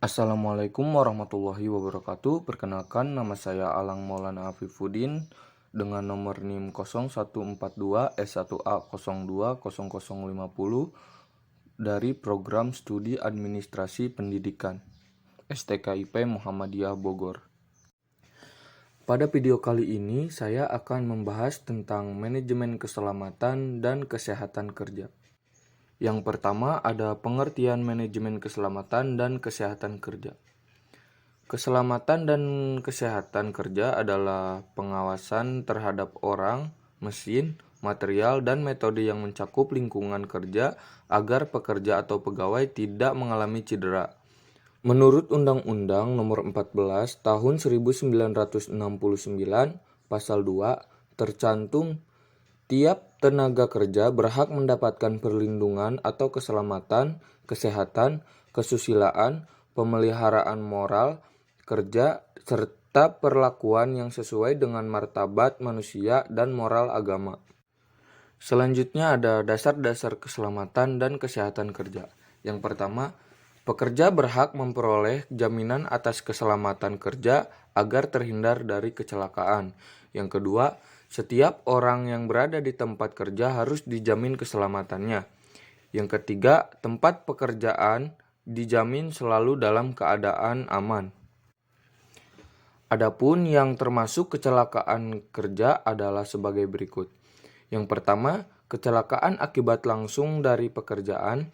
Assalamualaikum warahmatullahi wabarakatuh. Perkenalkan, nama saya Alang Maulana Afifuddin dengan nomor NIM 0142S1A020050 dari Program Studi Administrasi Pendidikan STKIP Muhammadiyah Bogor. Pada video kali ini saya akan membahas tentang manajemen keselamatan dan kesehatan kerja. Yang pertama ada pengertian manajemen keselamatan dan kesehatan kerja. Keselamatan dan kesehatan kerja adalah pengawasan terhadap orang, mesin, material, dan metode yang mencakup lingkungan kerja agar pekerja atau pegawai tidak mengalami cedera. Menurut Undang-Undang Nomor 14 Tahun 1969 Pasal 2 tercantum tiap tenaga kerja berhak mendapatkan perlindungan atau keselamatan, kesehatan, kesusilaan, pemeliharaan moral kerja, serta perlakuan yang sesuai dengan martabat manusia dan moral agama. Selanjutnya ada dasar-dasar keselamatan dan kesehatan kerja. Yang pertama, pekerja berhak memperoleh jaminan atas keselamatan kerja agar terhindar dari kecelakaan. Yang kedua, setiap orang yang berada di tempat kerja harus dijamin keselamatannya. Yang ketiga, tempat pekerjaan dijamin selalu dalam keadaan aman. Adapun yang termasuk kecelakaan kerja adalah sebagai berikut. Yang pertama, kecelakaan akibat langsung dari pekerjaan.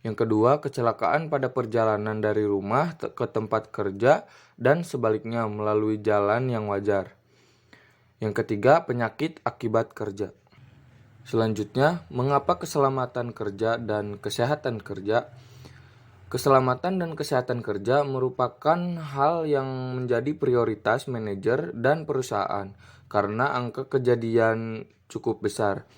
Yang kedua, kecelakaan pada perjalanan dari rumah ke tempat kerja dan sebaliknya melalui jalan yang wajar. Yang ketiga, penyakit akibat kerja. Selanjutnya, mengapa keselamatan kerja dan kesehatan kerja? Keselamatan dan kesehatan kerja merupakan hal yang menjadi prioritas manajer dan perusahaan karena angka kejadian cukup besar.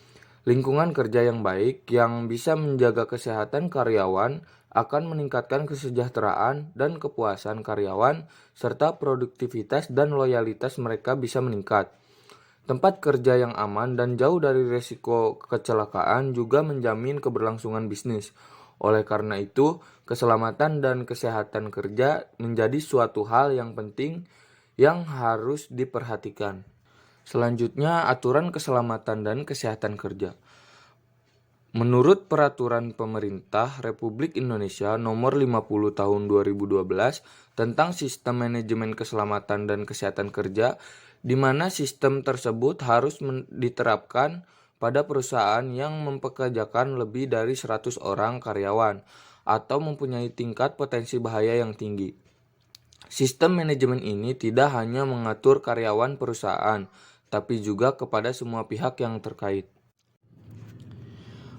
Lingkungan kerja yang baik yang bisa menjaga kesehatan karyawan akan meningkatkan kesejahteraan dan kepuasan karyawan serta produktivitas dan loyalitas mereka bisa meningkat. Tempat kerja yang aman dan jauh dari risiko kecelakaan juga menjamin keberlangsungan bisnis. Oleh karena itu, keselamatan dan kesehatan kerja menjadi suatu hal yang penting yang harus diperhatikan. Selanjutnya, aturan keselamatan dan kesehatan kerja. Menurut Peraturan Pemerintah Republik Indonesia Nomor 50 Tahun 2012 tentang Sistem Manajemen Keselamatan dan Kesehatan Kerja, di mana sistem tersebut harus diterapkan pada perusahaan yang mempekerjakan lebih dari 100 orang karyawan atau mempunyai tingkat potensi bahaya yang tinggi. Sistem manajemen ini tidak hanya mengatur karyawan perusahaan, tapi juga kepada semua pihak yang terkait.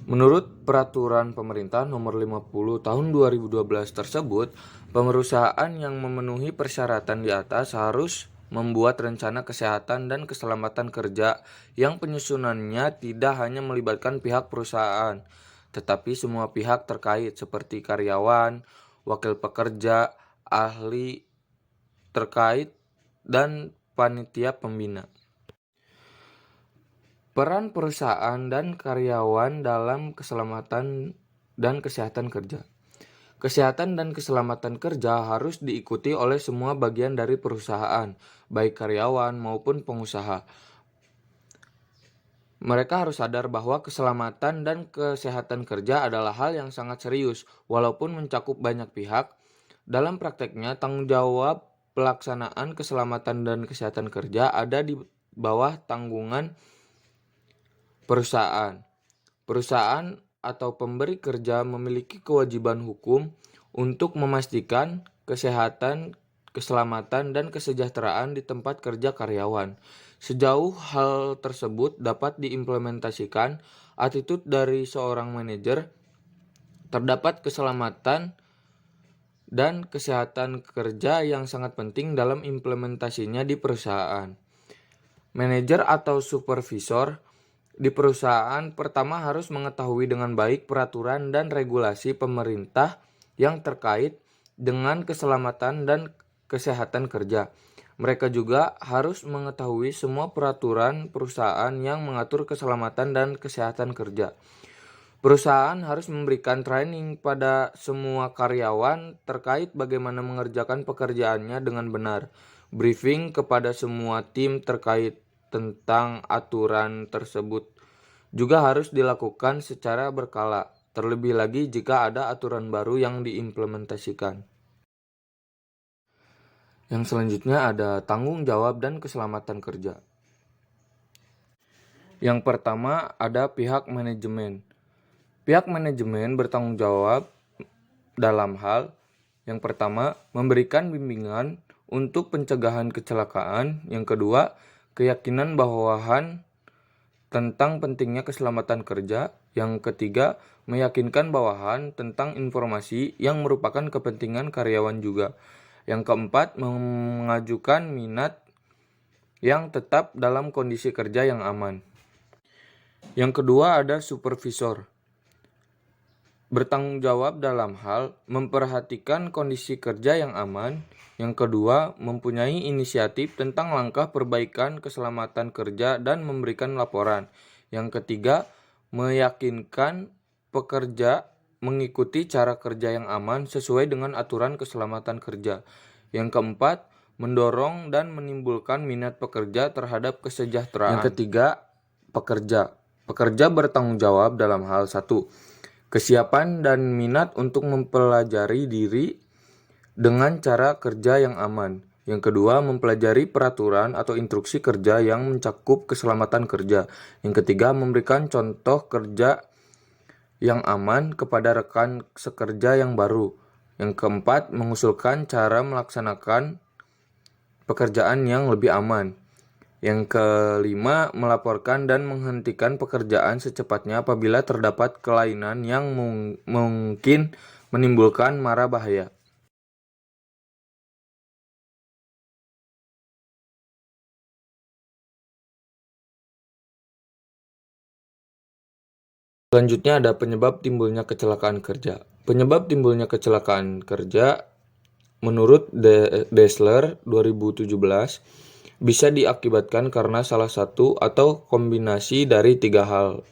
Menurut Peraturan Pemerintah Nomor 50 Tahun 2012 tersebut, perusahaan yang memenuhi persyaratan di atas harus membuat rencana kesehatan dan keselamatan kerja yang penyusunannya tidak hanya melibatkan pihak perusahaan, tetapi semua pihak terkait seperti karyawan, wakil pekerja, ahli terkait, dan panitia pembina. Peran perusahaan dan karyawan dalam keselamatan dan kesehatan kerja. Kesehatan dan keselamatan kerja harus diikuti oleh semua bagian dari perusahaan, baik karyawan maupun pengusaha. Mereka harus sadar bahwa keselamatan dan kesehatan kerja adalah hal yang sangat serius, walaupun mencakup banyak pihak. Dalam prakteknya, tanggung jawab pelaksanaan keselamatan dan kesehatan kerja ada di bawah tanggungan perusahaan. Perusahaan atau pemberi kerja memiliki kewajiban hukum untuk memastikan kesehatan, keselamatan, dan kesejahteraan di tempat kerja karyawan. Sejauh hal tersebut dapat diimplementasikan, attitude dari seorang manajer terdapat keselamatan dan kesehatan kerja yang sangat penting dalam implementasinya di perusahaan. Manajer atau supervisor di perusahaan pertama harus mengetahui dengan baik peraturan dan regulasi pemerintah yang terkait dengan keselamatan dan kesehatan kerja. Mereka juga harus mengetahui semua peraturan perusahaan yang mengatur keselamatan dan kesehatan kerja. Perusahaan harus memberikan training pada semua karyawan terkait bagaimana mengerjakan pekerjaannya dengan benar. Briefing kepada semua tim terkait tentang aturan tersebut juga harus dilakukan secara berkala, terlebih lagi jika ada aturan baru yang diimplementasikan. Yang selanjutnya ada tanggung jawab dan keselamatan kerja. Yang pertama ada pihak manajemen. Pihak manajemen bertanggung jawab dalam hal yang pertama, memberikan bimbingan untuk pencegahan kecelakaan. Yang kedua, keyakinan bawahan tentang pentingnya keselamatan kerja. Yang ketiga, meyakinkan bawahan tentang informasi yang merupakan kepentingan karyawan juga. Yang keempat, mengajukan minat yang tetap dalam kondisi kerja yang aman. Yang kedua ada supervisor. Bertanggung jawab dalam hal memperhatikan kondisi kerja yang aman. Yang kedua, mempunyai inisiatif tentang langkah perbaikan keselamatan kerja dan memberikan laporan. Yang ketiga, meyakinkan pekerja mengikuti cara kerja yang aman sesuai dengan aturan keselamatan kerja. Yang keempat, mendorong dan menimbulkan minat pekerja terhadap kesejahteraan. Yang ketiga, pekerja. Pekerja bertanggung jawab dalam hal satu, kesiapan dan minat untuk mempelajari diri dengan cara kerja yang aman. Yang kedua, mempelajari peraturan atau instruksi kerja yang mencakup keselamatan kerja. Yang ketiga, memberikan contoh kerja yang aman kepada rekan sekerja yang baru. Yang keempat, mengusulkan cara melaksanakan pekerjaan yang lebih aman. Yang kelima, melaporkan dan menghentikan pekerjaan secepatnya apabila terdapat kelainan yang mungkin menimbulkan mara bahaya. Selanjutnya ada penyebab timbulnya kecelakaan kerja. Penyebab timbulnya kecelakaan kerja menurut Dessler 2017 bisa diakibatkan karena salah satu atau kombinasi dari tiga hal.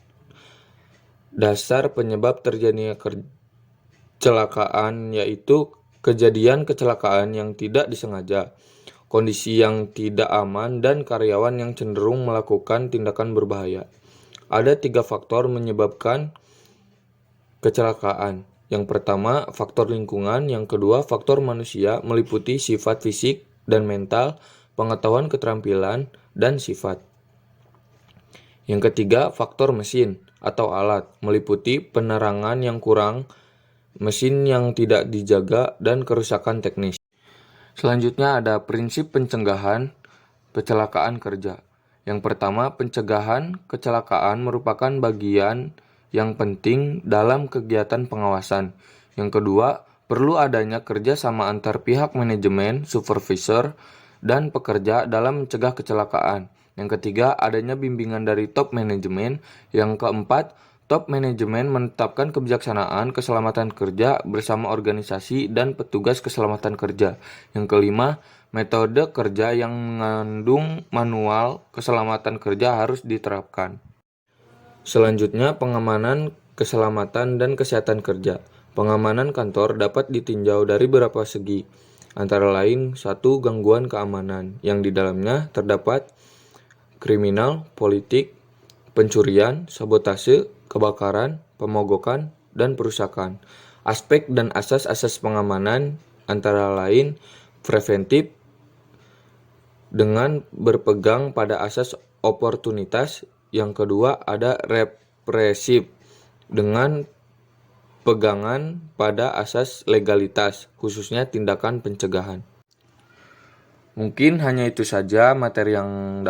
Dasar penyebab terjadinya kecelakaan yaitu kejadian kecelakaan yang tidak disengaja, kondisi yang tidak aman, dan karyawan yang cenderung melakukan tindakan berbahaya. Ada tiga faktor menyebabkan kecelakaan. Yang pertama, faktor lingkungan. Yang kedua, faktor manusia meliputi sifat fisik dan mental, pengetahuan keterampilan, dan sifat. Yang ketiga, faktor mesin atau alat, meliputi penerangan yang kurang, mesin yang tidak dijaga, dan kerusakan teknis. Selanjutnya ada prinsip pencegahan kecelakaan kerja. Yang pertama, pencegahan kecelakaan merupakan bagian yang penting dalam kegiatan pengawasan. Yang kedua, perlu adanya kerjasama antar pihak manajemen, supervisor, dan pekerja dalam mencegah kecelakaan. Yang ketiga, adanya bimbingan dari top manajemen. Yang keempat, top manajemen menetapkan kebijaksanaan keselamatan kerja bersama organisasi dan petugas keselamatan kerja. Yang kelima, metode kerja yang mengandung manual keselamatan kerja harus diterapkan. Selanjutnya, pengamanan keselamatan dan kesehatan kerja. Pengamanan kantor dapat ditinjau dari beberapa segi, antara lain satu, gangguan keamanan, yang di dalamnya terdapat kriminal, politik, pencurian, sabotase, kebakaran, pemogokan, dan perusakan. Aspek dan asas-asas pengamanan antara lain preventif dengan berpegang pada asas oportunitas. Yang kedua ada represif dengan pegangan pada asas legalitas, khususnya tindakan pencegahan. Mungkin hanya itu saja materi yang dapat